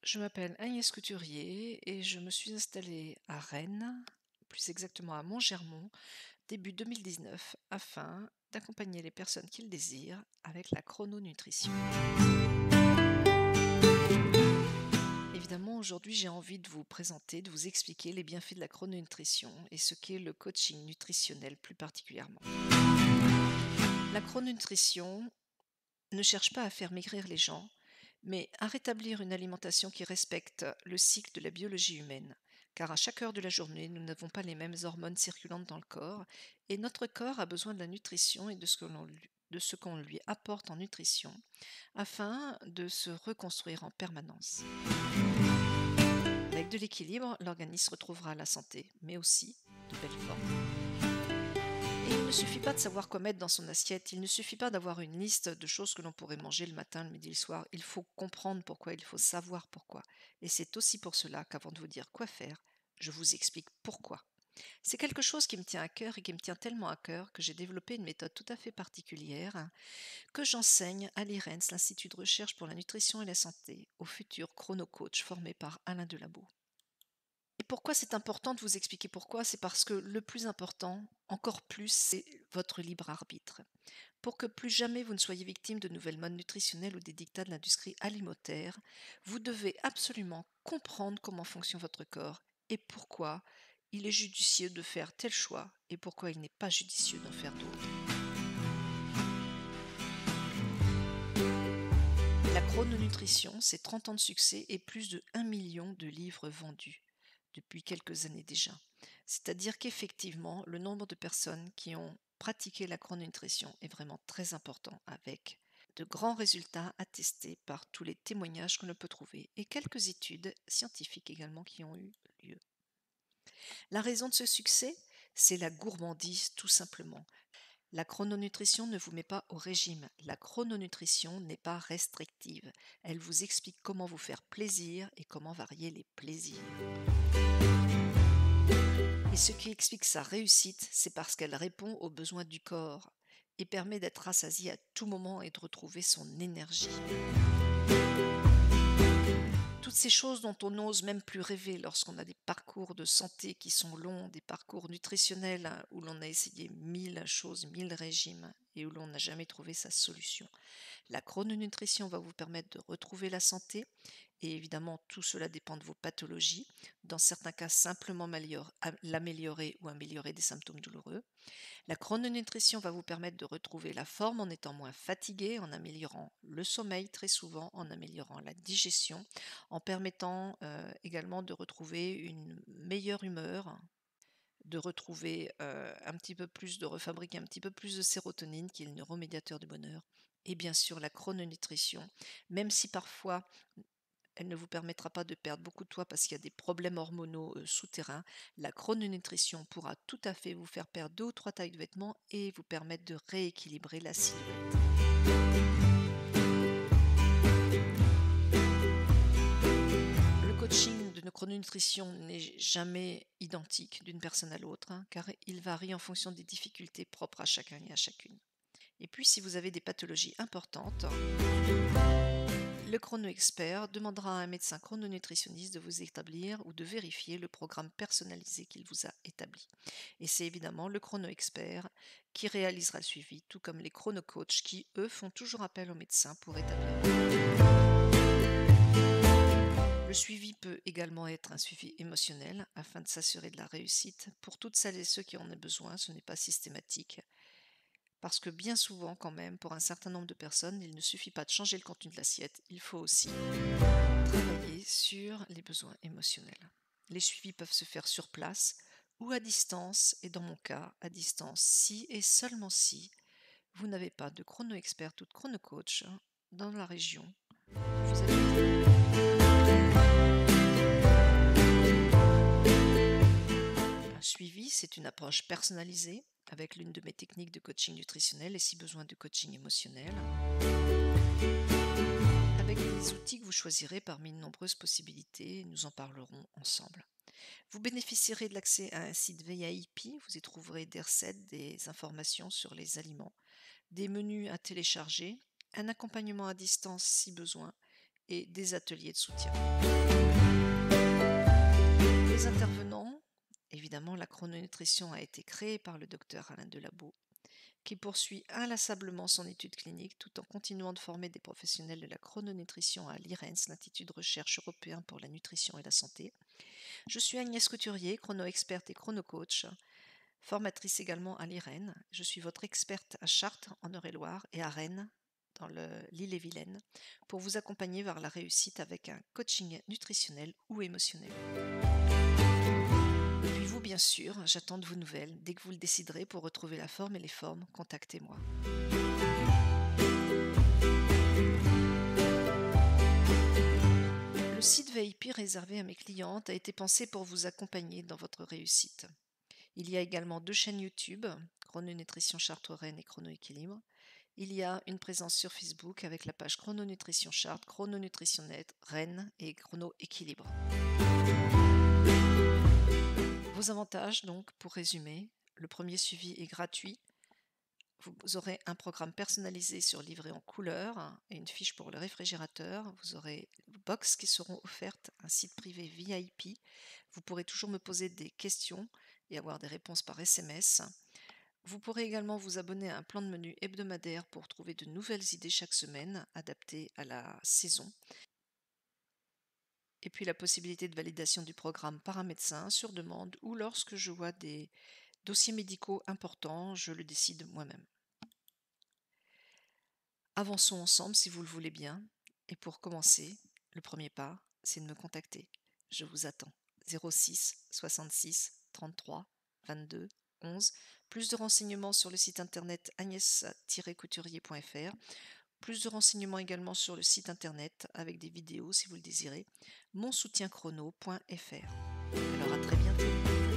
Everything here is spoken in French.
Je m'appelle Agnès Couturier et je me suis installée à Rennes, plus exactement à Montgermont, début 2019, afin d'accompagner les personnes qui le désirent avec la chrononutrition. Évidemment, aujourd'hui, j'ai envie de vous présenter, de vous expliquer les bienfaits de la chrononutrition et ce qu'est le coaching nutritionnel plus particulièrement. La chrononutrition ne cherche pas à faire maigrir les gens, mais à rétablir une alimentation qui respecte le cycle de la biologie humaine. Car à chaque heure de la journée, nous n'avons pas les mêmes hormones circulantes dans le corps, et notre corps a besoin de la nutrition et de ce qu'on lui apporte en nutrition, afin de se reconstruire en permanence. Avec de l'équilibre, l'organisme retrouvera la santé, mais aussi de belles formes. Et il ne suffit pas de savoir quoi mettre dans son assiette, il ne suffit pas d'avoir une liste de choses que l'on pourrait manger le matin, le midi, le soir. Il faut comprendre pourquoi, il faut savoir pourquoi. Et c'est aussi pour cela qu'avant de vous dire quoi faire, je vous explique pourquoi. C'est quelque chose qui me tient à cœur et qui me tient tellement à cœur que j'ai développé une méthode tout à fait particulière que j'enseigne à l'IRENS, l'Institut de recherche pour la nutrition et la santé, au futur chronocoach formé par Alain Delabo. Et pourquoi c'est important de vous expliquer pourquoi? C'est parce que le plus important, encore plus, c'est votre libre arbitre. Pour que plus jamais vous ne soyez victime de nouvelles modes nutritionnelles ou des dictats de l'industrie alimentaire, vous devez absolument comprendre comment fonctionne votre corps et pourquoi il est judicieux de faire tel choix et pourquoi il n'est pas judicieux d'en faire d'autres. La chrononutrition, c'est 30 ans de succès et plus de 1 million de livres vendus depuis quelques années déjà. C'est-à-dire qu'effectivement, le nombre de personnes qui ont pratiqué la chrononutrition est vraiment très important, avec de grands résultats attestés par tous les témoignages que l'on peut trouver et quelques études scientifiques également qui ont eu lieu. La raison de ce succès, c'est la gourmandise tout simplement. La chrononutrition ne vous met pas au régime. La chrononutrition n'est pas restrictive. Elle vous explique comment vous faire plaisir et comment varier les plaisirs. Et ce qui explique sa réussite, c'est parce qu'elle répond aux besoins du corps et permet d'être rassasié à tout moment et de retrouver son énergie. Toutes ces choses dont on n'ose même plus rêver lorsqu'on a des parcours de santé qui sont longs, des parcours nutritionnels où l'on a essayé 1000 choses, 1000 régimes et où l'on n'a jamais trouvé sa solution. La chrononutrition va vous permettre de retrouver la santé et évidemment tout cela dépend de vos pathologies. Dans certains cas, simplement l'améliorer ou améliorer des symptômes douloureux. La chrononutrition va vous permettre de retrouver la forme en étant moins fatigué, en améliorant le sommeil très souvent, en améliorant la digestion, en permettant également de retrouver une meilleure humeur, de retrouver un petit peu plus, de refabriquer un petit peu plus de sérotonine, qui est le neuromédiateur du bonheur. Et bien sûr, la chrononutrition, même si parfois elle ne vous permettra pas de perdre beaucoup de poids parce qu'il y a des problèmes hormonaux souterrains. La chrononutrition pourra tout à fait vous faire perdre 2 ou 3 tailles de vêtements et vous permettre de rééquilibrer la silhouette. Le coaching de chrononutrition n'est jamais identique d'une personne à l'autre, car il varie en fonction des difficultés propres à chacun et à chacune. Et puis, si vous avez des pathologies importantes, le chrono-expert demandera à un médecin chrononutritionniste de vous établir ou de vérifier le programme personnalisé qu'il vous a établi. Et c'est évidemment le chrono-expert qui réalisera le suivi, tout comme les chrono-coachs qui, eux, font toujours appel au médecin pour établir. Le suivi peut également être un suivi émotionnel afin de s'assurer de la réussite. Pour toutes celles et ceux qui en ont besoin, ce n'est pas systématique. Parce que bien souvent, quand même, pour un certain nombre de personnes, il ne suffit pas de changer le contenu de l'assiette, il faut aussi travailler sur les besoins émotionnels. Les suivis peuvent se faire sur place ou à distance, et dans mon cas, à distance, si et seulement si vous n'avez pas de chrono-expert ou de chrono-coach dans la région où vous habitez. Un suivi, c'est une approche personnalisée avec l'une de mes techniques de coaching nutritionnel et si besoin de coaching émotionnel, avec les outils que vous choisirez parmi de nombreuses possibilités. Nous en parlerons ensemble. Vous bénéficierez de l'accès à un site VIP, vous y trouverez des recettes, des informations sur les aliments, des menus à télécharger, un accompagnement à distance si besoin, et des ateliers de soutien. Les intervenants, évidemment, la chrononutrition a été créée par le docteur Alain Delabo, qui poursuit inlassablement son étude clinique tout en continuant de former des professionnels de la chrononutrition à l'IRENS, l'Institut de recherche européen pour la nutrition et la santé. Je suis Agnès Couturier, chrono-experte et chrono-coach, formatrice également à l'IREN. Je suis votre experte à Chartres, en Eure-et-Loire, et à Rennes, dans l'île-et-Vilaine, pour vous accompagner vers la réussite avec un coaching nutritionnel ou émotionnel. Et puis vous, bien sûr, j'attends de vos nouvelles. Dès que vous le déciderez, pour retrouver la forme et les formes, contactez-moi. Le site VIP réservé à mes clientes a été pensé pour vous accompagner dans votre réussite. Il y a également 2 chaînes YouTube, Chrononutrition Chartres-Rennes et Chrono Équilibre. Il y a une présence sur Facebook avec la page Chrononutrition Chartres, Chrononutrition-Net, Rennes et Chrono Équilibre. Vos avantages, donc, pour résumer, le premier suivi est gratuit. Vous aurez un programme personnalisé sur livret en couleur et une fiche pour le réfrigérateur. Vous aurez des box qui seront offertes, un site privé VIP. Vous pourrez toujours me poser des questions et avoir des réponses par SMS. Vous pourrez également vous abonner à un plan de menu hebdomadaire pour trouver de nouvelles idées chaque semaine, adaptées à la saison. Et puis la possibilité de validation du programme par un médecin sur demande ou lorsque je vois des dossiers médicaux importants, je le décide moi-même. Avançons ensemble si vous le voulez bien. Et pour commencer, le premier pas, c'est de me contacter. Je vous attends. 06 66 33 22 11. Plus de renseignements sur le site internet agnès-couturier.fr. Plus de renseignements également sur le site internet avec des vidéos si vous le désirez. monsoutienchrono.fr. Alors à très bientôt.